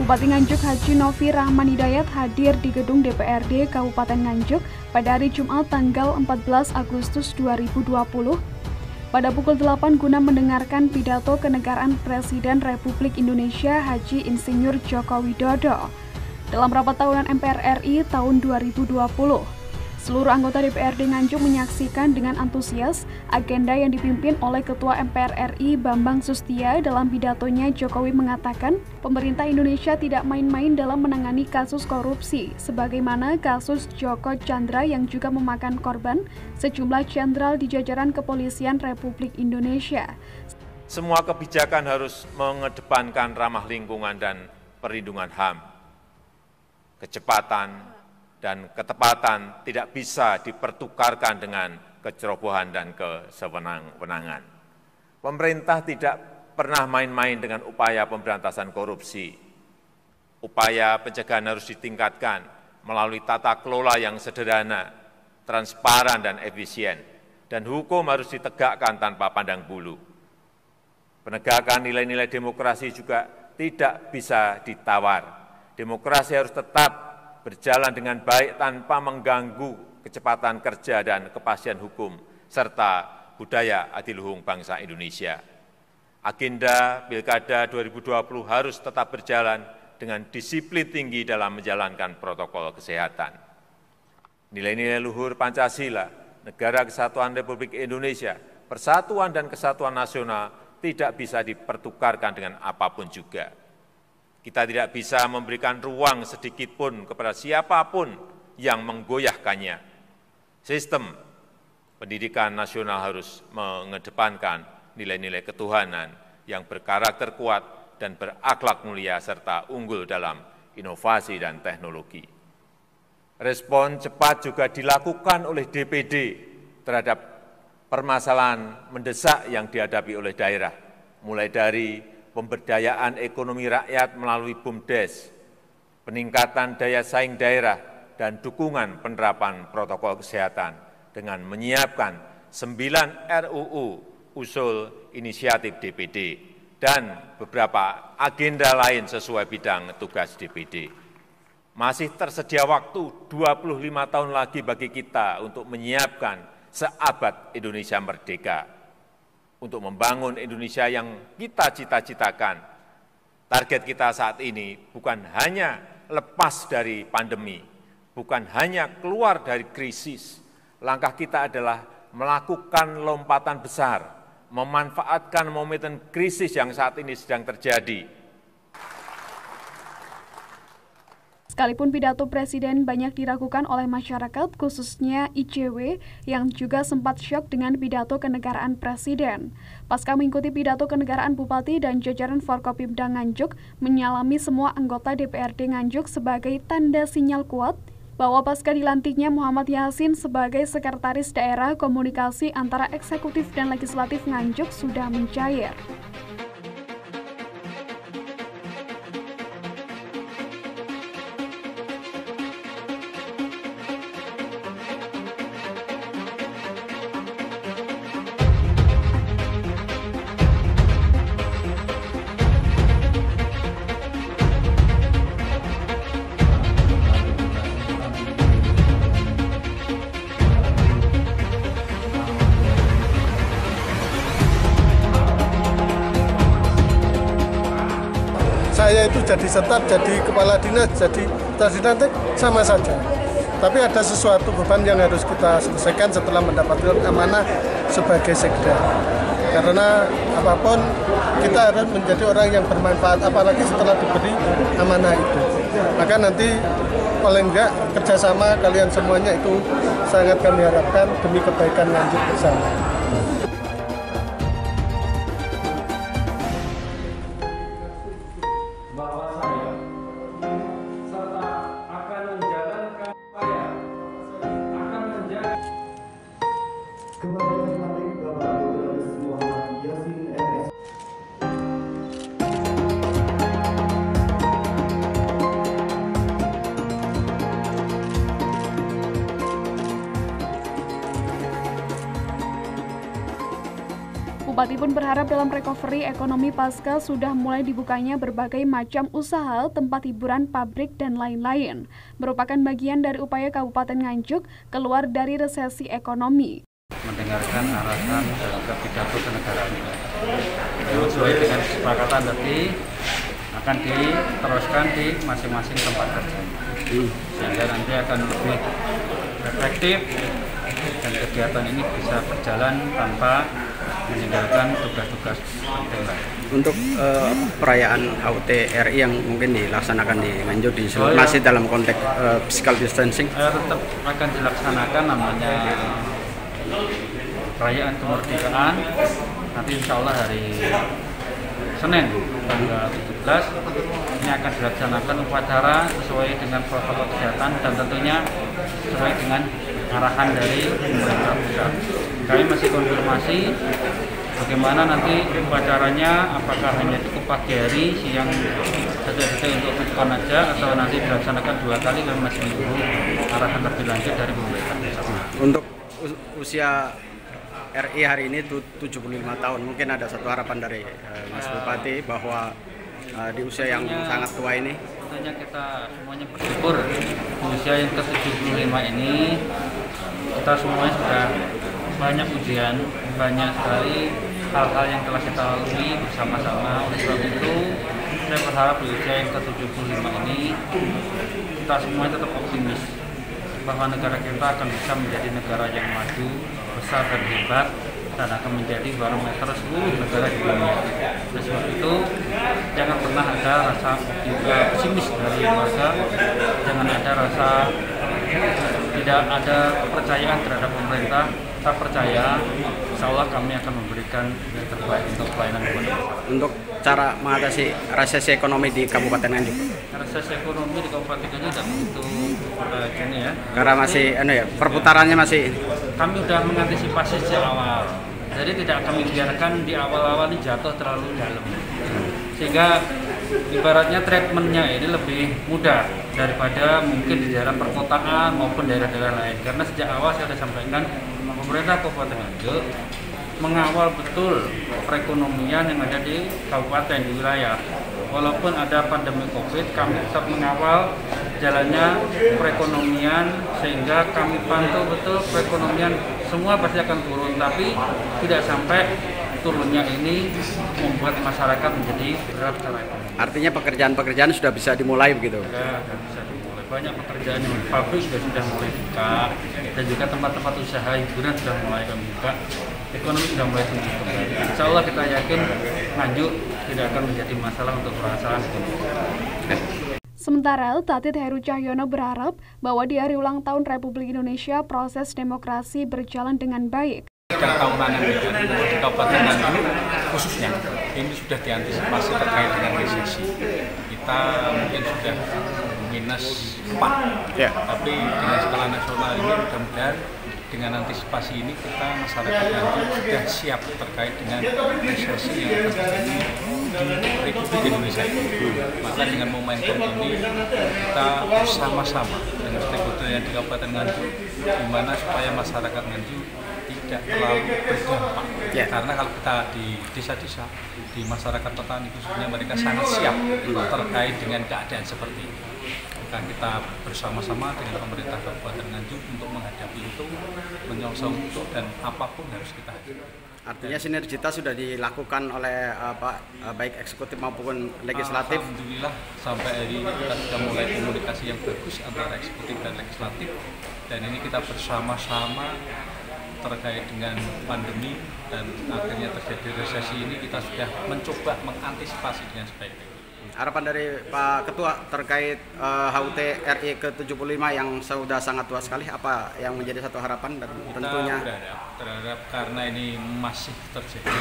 Bupati Nganjuk Haji Novi Rahman Hidayat hadir di gedung DPRD Kabupaten Nganjuk pada hari Jumat tanggal 14 Agustus 2020 pada pukul 8 guna mendengarkan pidato kenegaraan Presiden Republik Indonesia Haji Insinyur Joko Widodo dalam rapat tahunan MPR RI tahun 2020. Seluruh anggota DPRD Nganjuk menyaksikan dengan antusias agenda yang dipimpin oleh Ketua MPR RI Bambang Sustia. Dalam pidatonya, Jokowi mengatakan pemerintah Indonesia tidak main-main dalam menangani kasus korupsi, sebagaimana kasus Joko Chandra yang juga memakan korban sejumlah jenderal di jajaran Kepolisian Republik Indonesia. Semua kebijakan harus mengedepankan ramah lingkungan dan perlindungan HAM. Kecepatan dan ketepatan tidak bisa dipertukarkan dengan kecerobohan dan kesewenang-wenangan. Pemerintah tidak pernah main-main dengan upaya pemberantasan korupsi. Upaya pencegahan harus ditingkatkan melalui tata kelola yang sederhana, transparan dan efisien, dan hukum harus ditegakkan tanpa pandang bulu. Penegakan nilai-nilai demokrasi juga tidak bisa ditawar. Demokrasi harus tetap berjalan dengan baik tanpa mengganggu kecepatan kerja dan kepastian hukum, serta budaya adiluhung bangsa Indonesia. Agenda Pilkada 2020 harus tetap berjalan dengan disiplin tinggi dalam menjalankan protokol kesehatan. Nilai-nilai luhur Pancasila, Negara Kesatuan Republik Indonesia, persatuan dan kesatuan nasional tidak bisa dipertukarkan dengan apapun juga. Kita tidak bisa memberikan ruang sedikitpun kepada siapapun yang menggoyahkannya. Sistem pendidikan nasional harus mengedepankan nilai-nilai ketuhanan yang berkarakter kuat dan berakhlak mulia serta unggul dalam inovasi dan teknologi. Respon cepat juga dilakukan oleh DPD terhadap permasalahan mendesak yang dihadapi oleh daerah, mulai dari pemberdayaan ekonomi rakyat melalui BUMDes, peningkatan daya saing daerah, dan dukungan penerapan protokol kesehatan dengan menyiapkan 9 RUU usul inisiatif DPD dan beberapa agenda lain sesuai bidang tugas DPD. Masih tersedia waktu 25 tahun lagi bagi kita untuk menyiapkan seabad Indonesia merdeka, untuk membangun Indonesia yang kita cita-citakan. Target kita saat ini bukan hanya lepas dari pandemi, bukan hanya keluar dari krisis. Langkah kita adalah melakukan lompatan besar, memanfaatkan momentum krisis yang saat ini sedang terjadi. Sekalipun pidato Presiden banyak diragukan oleh masyarakat, khususnya ICW, yang juga sempat syok dengan pidato kenegaraan Presiden. Pasca mengikuti pidato kenegaraan Bupati dan jajaran Forkopimda Nganjuk menyalami semua anggota DPRD Nganjuk sebagai tanda sinyal kuat bahwa pasca dilantiknya Muhammad Yasin sebagai Sekretaris Daerah, komunikasi antara eksekutif dan legislatif Nganjuk sudah mencair. Saya itu jadi staf, jadi kepala dinas, jadi nanti sama saja. Tapi ada sesuatu beban yang harus kita selesaikan setelah mendapatkan amanah sebagai sekda. Karena apapun kita harus menjadi orang yang bermanfaat, apalagi setelah diberi amanah itu. Maka nanti paling enggak kerjasama kalian semuanya itu sangat kami harapkan demi kebaikan Nganjuk bersama. Bupati pun berharap dalam recovery ekonomi pasca sudah mulai dibukanya berbagai macam usaha, tempat hiburan, pabrik, dan lain-lain. Merupakan bagian dari upaya Kabupaten Nganjuk keluar dari resesi ekonomi. Mendengarkan arahan dalam pidato kenegaraan sesuai dengan kesepakatan tadi akan diteruskan di masing-masing tempat kerja, sehingga nanti akan lebih efektif dan kegiatan ini bisa berjalan tanpa meninggalkan tugas-tugas penting lain. Untuk perayaan HUT RI yang mungkin dilaksanakan di Nganjuk masih dalam konteks physical distancing? Tetap akan dilaksanakan, namanya perayaan kemerdekaan. Nanti insya Allah hari Senin tanggal 17 ini akan dilaksanakan upacara sesuai dengan protokol kesehatan dan tentunya sesuai dengan arahan dari pemerintah pusat. Kami masih konfirmasi bagaimana nanti upacaranya, apakah hanya cukup pagi hari, siang saja untuk respon aja, atau nanti dilaksanakan 2 kali. Kami masih menunggu arahan lebih lanjut dari pemerintah pusat. Untuk usia RI hari ini 75 tahun, mungkin ada satu harapan dari Mas Bupati bahwa di usia yang sangat tua ini. Tentunya kita semuanya bersyukur di usia yang ke-75 ini kita semuanya sudah banyak ujian, banyak sekali hal-hal yang telah kita lalui bersama-sama. Oleh sebab itu saya berharap di usia yang ke-75 ini kita semuanya tetap optimis bahwa negara kita akan bisa menjadi negara yang maju, besar dan hebat, dan akan menjadi barometer seluruh negara di dunia. Oleh sebab itu, jangan pernah ada rasa pesimis dari warga, jangan ada rasa tidak ada kepercayaan terhadap pemerintah. Kita percaya, insya Allah kami akan memberikan yang terbaik untuk pelayanan kepada masyarakat. Untuk cara mengatasi resesi ekonomi di Kabupaten Nganjuk? Resesi ekonomi di Kabupaten Nganjuk tidak begitu gini ya. Karena masih perputarannya masih. Kami sudah mengantisipasi sejak awal. Jadi tidak kami biarkan di awal-awal ini jatuh terlalu dalam. Sehingga ibaratnya treatmentnya ini lebih mudah daripada mungkin di daerah perkotaan maupun daerah-daerah lain. Karena sejak awal saya sudah sampaikan, pemerintah Kabupaten Nganjuk mengawal betul perekonomian yang ada di kabupaten, di wilayah. Walaupun ada pandemi COVID, kami tetap mengawal jalannya perekonomian, sehingga kami pantau betul perekonomian. Semua pasti akan turun, tapi tidak sampai turunnya ini membuat masyarakat menjadi berat secara ekonomi. Artinya pekerjaan-pekerjaan sudah bisa dimulai begitu? Sudah bisa dimulai. Banyak pekerjaan yang pabrik sudah mulai buka, dan juga tempat-tempat usaha hiburan sudah mulai kami buka. Ekonomi sudah mulai tumbuh kembali. Insya Allah kita yakin Nganjuk tidak akan menjadi masalah untuk permasalahan ekonomi. Sementara Tatid Heru Cahyono berharap bahwa di hari ulang tahun Republik Indonesia proses demokrasi berjalan dengan baik. Dan tahunan yang di Kabupaten Nganjuk khususnya ini sudah diantisipasi terkait dengan resesi. Kita mungkin sudah minus 4, tapi dengan skala nasional ini mudah-mudahan dengan antisipasi ini kita masyarakat Nganjuk sudah siap terkait dengan resesi yang akan terjadi di Republik Indonesia. Maka dengan momentum ini kita bersama-sama dengan stakeholder yang di Kabupaten Nganjuk, gimana supaya masyarakat Nganjuk tidak terlalu berdampak. Karena kalau kita di desa-desa, di masyarakat petani khususnya, mereka sangat siap terkait dengan keadaan seperti ini. Maka kita bersama-sama dengan pemerintah Kabupaten Nganjuk untuk menghadapi itu, menyongsong itu, dan apapun harus kita hadapi. Artinya sinergitas sudah dilakukan oleh baik eksekutif maupun legislatif. Alhamdulillah sampai hari ini kita sudah mulai komunikasi yang bagus antara eksekutif dan legislatif, dan ini kita bersama-sama terkait dengan pandemi dan akhirnya terjadi resesi ini, kita sudah mencoba mengantisipasi dengan sebaik-baiknya. Harapan dari Pak Ketua terkait HUT RI ke-75 yang sudah sangat tua sekali, apa yang menjadi satu harapan? Dan tentunya berharap karena ini masih terjadi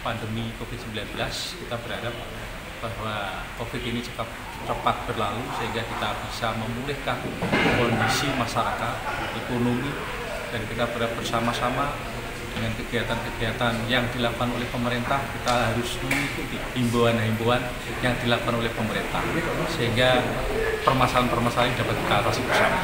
pandemi COVID-19, kita berharap bahwa COVID ini cepat berlalu sehingga kita bisa memulihkan kondisi masyarakat, ekonomi, dan kita berharap bersama-sama dengan kegiatan-kegiatan yang dilakukan oleh pemerintah, kita harus mengikuti himbauan-himbauan yang dilakukan oleh pemerintah sehingga permasalahan-permasalahan dapat kita atasi bersama.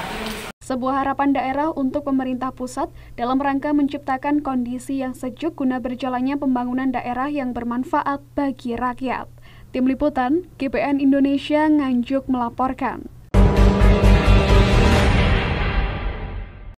Sebuah harapan daerah untuk pemerintah pusat dalam rangka menciptakan kondisi yang sejuk guna berjalannya pembangunan daerah yang bermanfaat bagi rakyat. Tim Liputan, GPN Indonesia Nganjuk melaporkan.